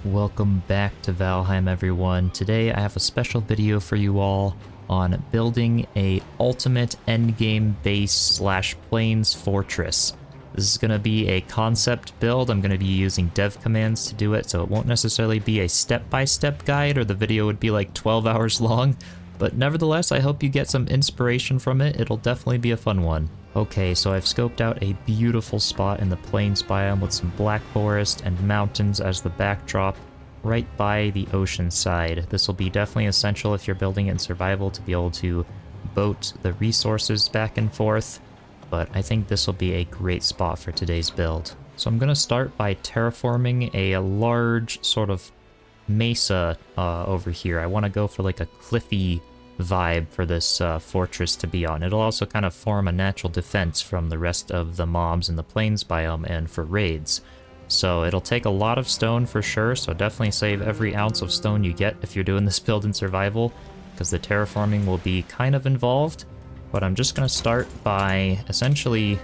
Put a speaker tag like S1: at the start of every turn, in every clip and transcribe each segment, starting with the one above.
S1: Welcome back to Valheim, everyone. Today I have a special video for you all on building a ultimate endgame base slash plains fortress. This is going to be a concept build. I'm going to be using dev commands to do it, so it won't necessarily be a step-by-step guide or the video would be like 12 hours long. But nevertheless, I hope you get some inspiration from it. It'll definitely be a fun one. Okay, so I've scoped out a beautiful spot in the plains biome with some black forest and mountains as the backdrop right by the ocean side. This will be definitely essential if you're building it in survival to be able to boat the resources back and forth, but I think this will be a great spot for today's build. So I'm going to start by terraforming a large sort of mesa over here. I want to go for like a cliffy vibe for this fortress to be on. It'll also kind of form a natural defense from the rest of the mobs in the plains biome and for raids. So it'll take a lot of stone for sure, so definitely save every ounce of stone you get if you're doing this build in survival, because the terraforming will be kind of involved. But I'm just going to start by essentially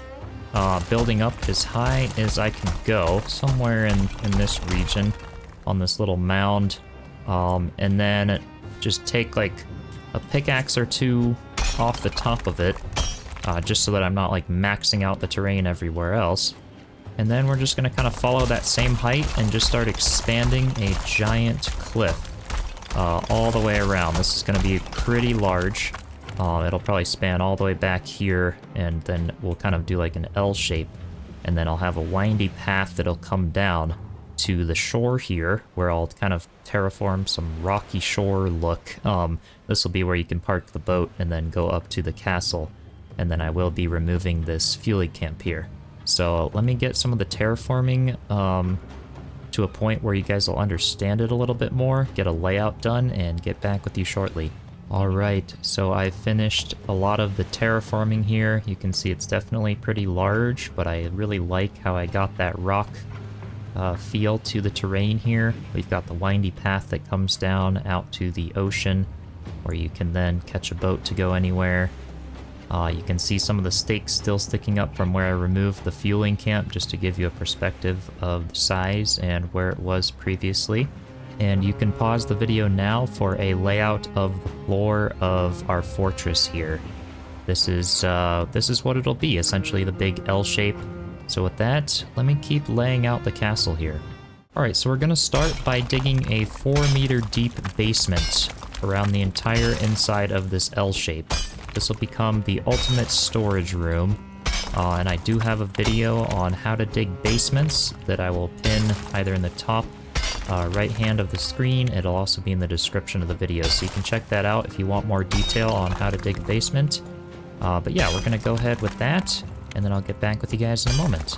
S1: building up as high as I can go, somewhere in this region, on this little mound, and then just take like a pickaxe or two off the top of it, just so that I'm not like maxing out the terrain everywhere else. And then we're just going to kind of follow that same height and just start expanding a giant cliff all the way around. This is going to be pretty large. It'll probably span all the way back here, and then we'll kind of do like an L shape. And then I'll have a windy path that'll come down to the shore here, where I'll kind of terraform some rocky shore look. This will be where you can park the boat and then go up to the castle. And then I will be removing this fueling camp here. So let me get some of the terraforming to a point where you guys will understand it a little bit more, get a layout done, and get back with you shortly. Alright, so I finished a lot of the terraforming here. You can see it's definitely pretty large, but I really like how I got that rock feel to the terrain here. We've got the windy path that comes down out to the ocean, where you can then catch a boat to go anywhere. You can see some of the stakes still sticking up from where I removed the fueling camp, just to give you a perspective of the size and where it was previously. And you can pause the video now for a layout of the floor of our fortress here. This is what it'll be, essentially the big L shape. So with that, let me keep laying out the castle here. Alright, so we're going to start by digging a 4-meter deep basement around the entire inside of this L shape. This will become the ultimate storage room, and I do have a video on how to dig basements that I will pin either in the top right hand of the screen. It'll also be in the description of the video, so you can check that out if you want more detail on how to dig a basement. But yeah, we're going to go ahead with that, and then I'll get back with you guys in a moment.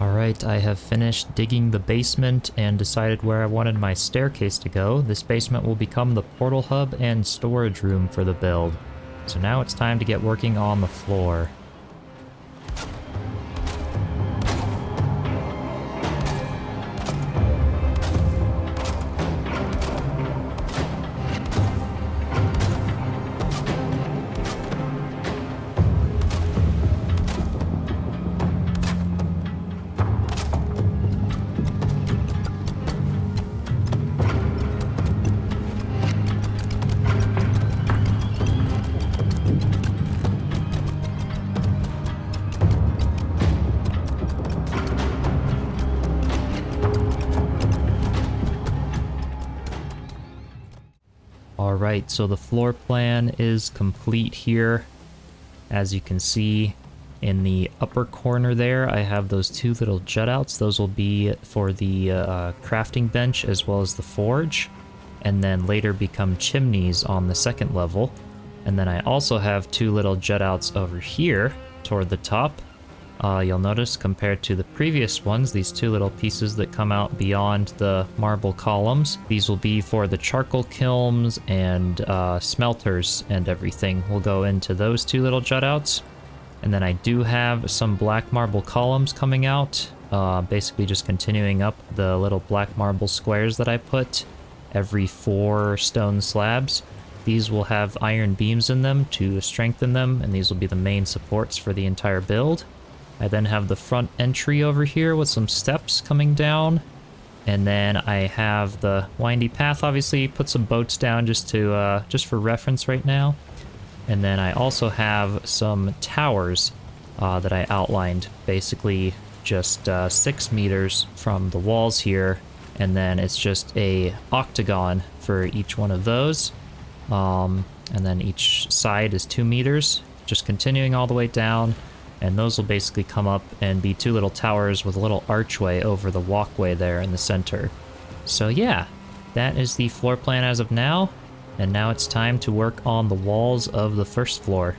S1: Alright, I have finished digging the basement and decided where I wanted my staircase to go. This basement will become the portal hub and storage room for the build. So now it's time to get working on the floor. Alright, so the floor plan is complete here. As you can see in the upper corner there, I have those two little jutouts. Those will be for the crafting bench as well as the forge. and then later become chimneys on the second level. And then I also have two little jut outs over here toward the top. You'll notice compared to the previous ones, these two little pieces that come out beyond the marble columns, these will be for the charcoal kilns and smelters and everything. We'll go into those two little jut outs. And then I do have some black marble columns coming out, basically just continuing up the little black marble squares that I put every 4 stone slabs. These will have iron beams in them to strengthen them, and these will be the main supports for the entire build. I then have the front entry over here with some steps coming down. And then I have the windy path, obviously, put some boats down just for reference right now. And then I also have some towers that I outlined, basically just 6 meters from the walls here. And then it's just a octagon for each one of those. And then each side is 2 meters, just continuing all the way down. And those will basically come up and be 2 little towers with a little archway over the walkway there in the center. So yeah, that is the floor plan as of now. And now it's time to work on the walls of the first floor.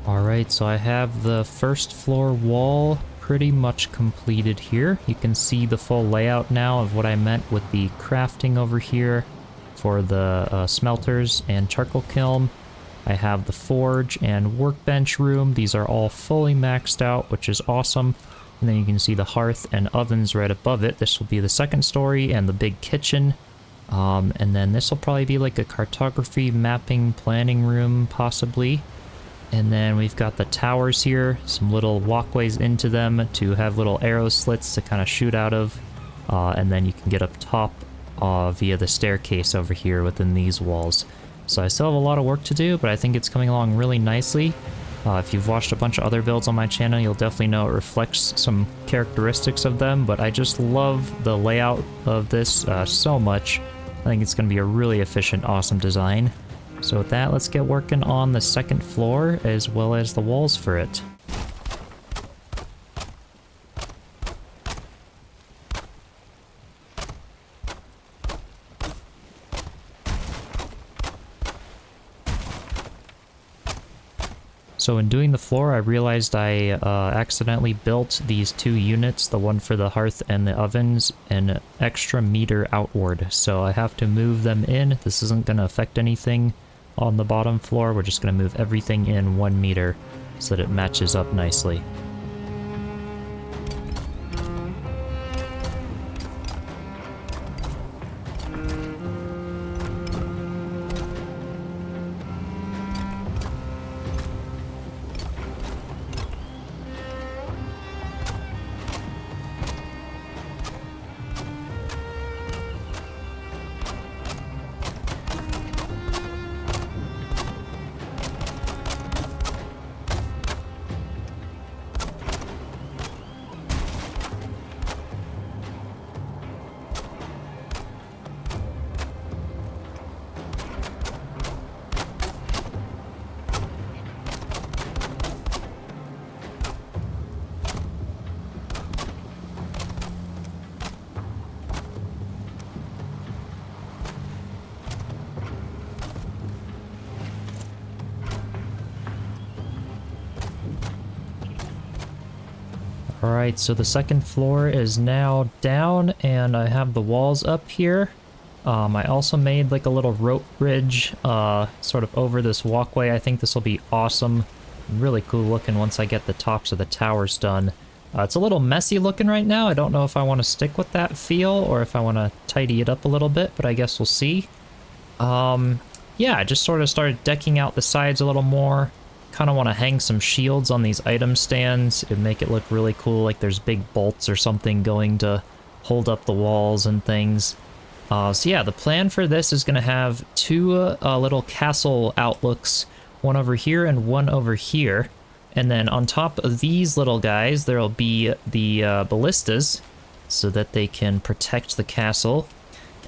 S1: Alright, so I have the first floor wall pretty much completed here. You can see the full layout now of what I meant with the crafting over here for the smelters and charcoal kiln. I have the forge and workbench room. These are all fully maxed out, which is awesome. And then you can see the hearth and ovens right above it. This will be the second story and the big kitchen. And then this will probably be like a cartography mapping planning room, possibly. And then we've got the towers here, some little walkways into them to have little arrow slits to kind of shoot out of. And then you can get up top via the staircase over here within these walls. So I still have a lot of work to do, but I think it's coming along really nicely. If you've watched a bunch of other builds on my channel, you'll definitely know it reflects some characteristics of them, but I just love the layout of this so much. I think it's going to be a really efficient, awesome design. So with that, let's get working on the second floor as well as the walls for it. So in doing the floor, I realized I accidentally built these 2 units, the one for the hearth and the ovens, an extra meter outward. So I have to move them in. This isn't going to affect anything on the bottom floor. We're just going to move everything in 1 meter so that it matches up nicely. Alright, so the second floor is now down and I have the walls up here. I also made like a little rope bridge sort of over this walkway. I think this will be awesome. Really cool looking once I get the tops of the towers done. It's a little messy looking right now. I don't know if I want to stick with that feel or if I want to tidy it up a little bit, but I guess we'll see. Yeah, I just sort of started decking out the sides a little more. Kind of want to hang some shields on these item stands. It'd make it look really cool, like there's big bolts or something going to hold up the walls and things. So yeah, the plan for this is going to have two little castle outlooks, one over here and one over here. And then on top of these little guys, there'll be the ballistas so that they can protect the castle.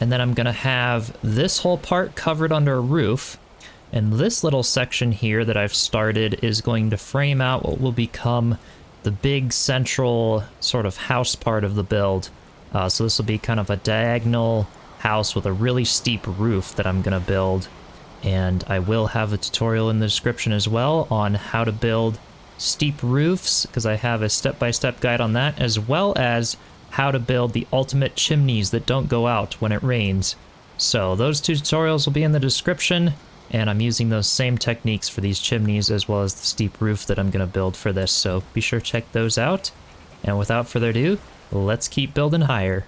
S1: And then I'm going to have this whole part covered under a roof. And this little section here that I've started is going to frame out what will become the big central sort of house part of the build. So this will be kind of a diagonal house with a really steep roof that I'm going to build. And I will have a tutorial in the description as well on how to build steep roofs, because I have a step-by-step guide on that, as well as how to build the ultimate chimneys that don't go out when it rains. So those two tutorials will be in the description. And I'm using those same techniques for these chimneys as well as the steep roof that I'm going to build for this, so be sure to check those out. And without further ado, let's keep building higher.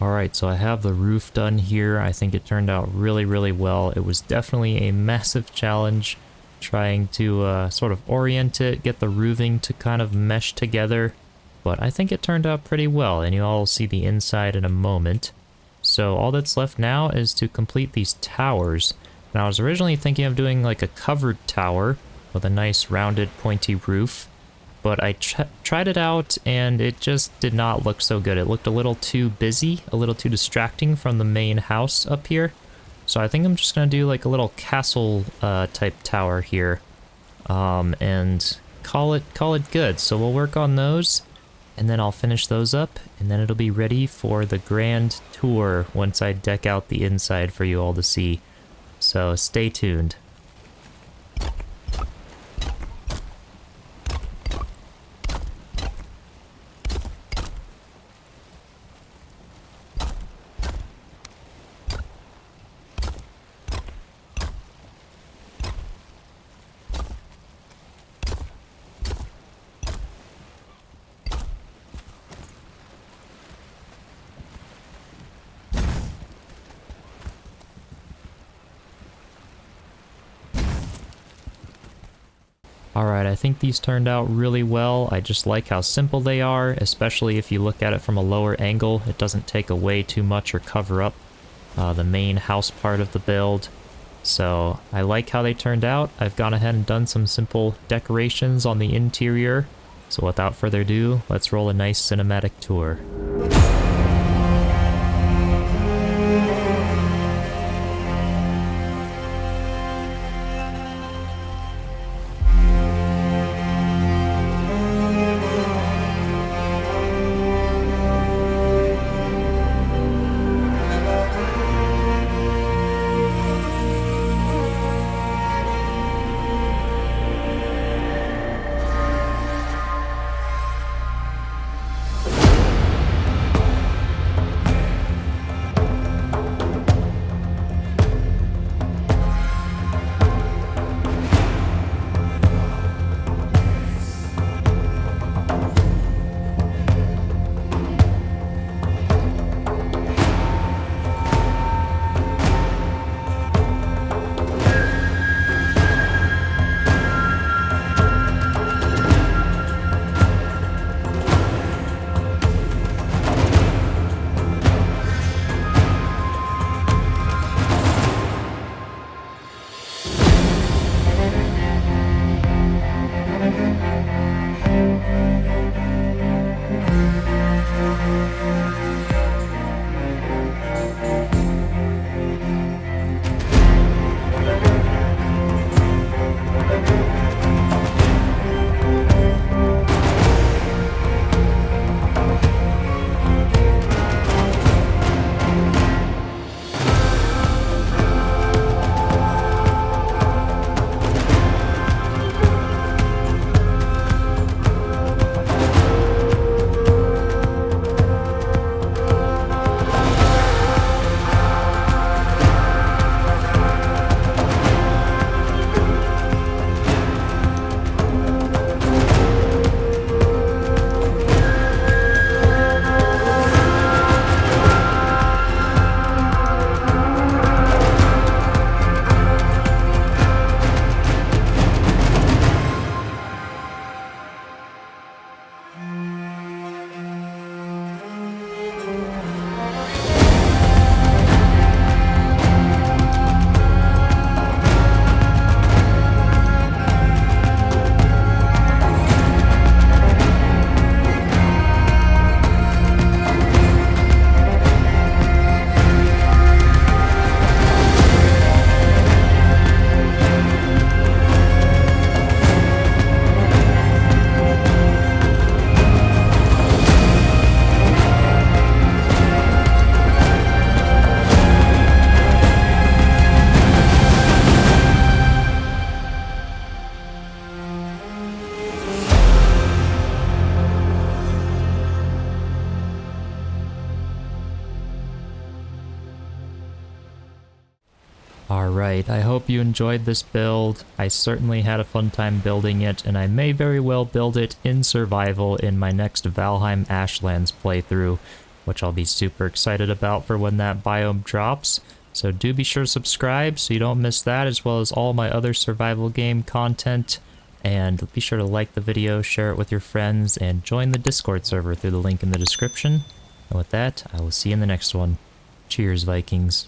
S1: Alright, so I have the roof done here. I think it turned out really well. It was definitely a massive challenge trying to sort of orient it, get the roofing to kind of mesh together. But I think it turned out pretty well, and you all will see the inside in a moment. So all that's left now is to complete these towers. And I was originally thinking of doing like a covered tower with a nice rounded pointy roof. But I tried it out and it just did not look so good. It looked a little too busy, a little too distracting from the main house up here. So I think I'm just going to do like a little castle type tower here and call it good. So we'll work on those and then I'll finish those up and then it'll be ready for the grand tour once I deck out the inside for you all to see. So stay tuned. Alright, I think these turned out really well. I just like how simple they are, especially if you look at it from a lower angle. It doesn't take away too much or cover up the main house part of the build. So I like how they turned out. I've gone ahead and done some simple decorations on the interior. So without further ado, let's roll a nice cinematic tour. Alright, I hope you enjoyed this build. I certainly had a fun time building it, and I may very well build it in survival in my next Valheim Ashlands playthrough. which I'll be super excited about for when that biome drops. So do be sure to subscribe so you don't miss that, as well as all my other survival game content. And be sure to like the video, share it with your friends, and join the Discord server through the link in the description. And with that, I will see you in the next one. Cheers, Vikings.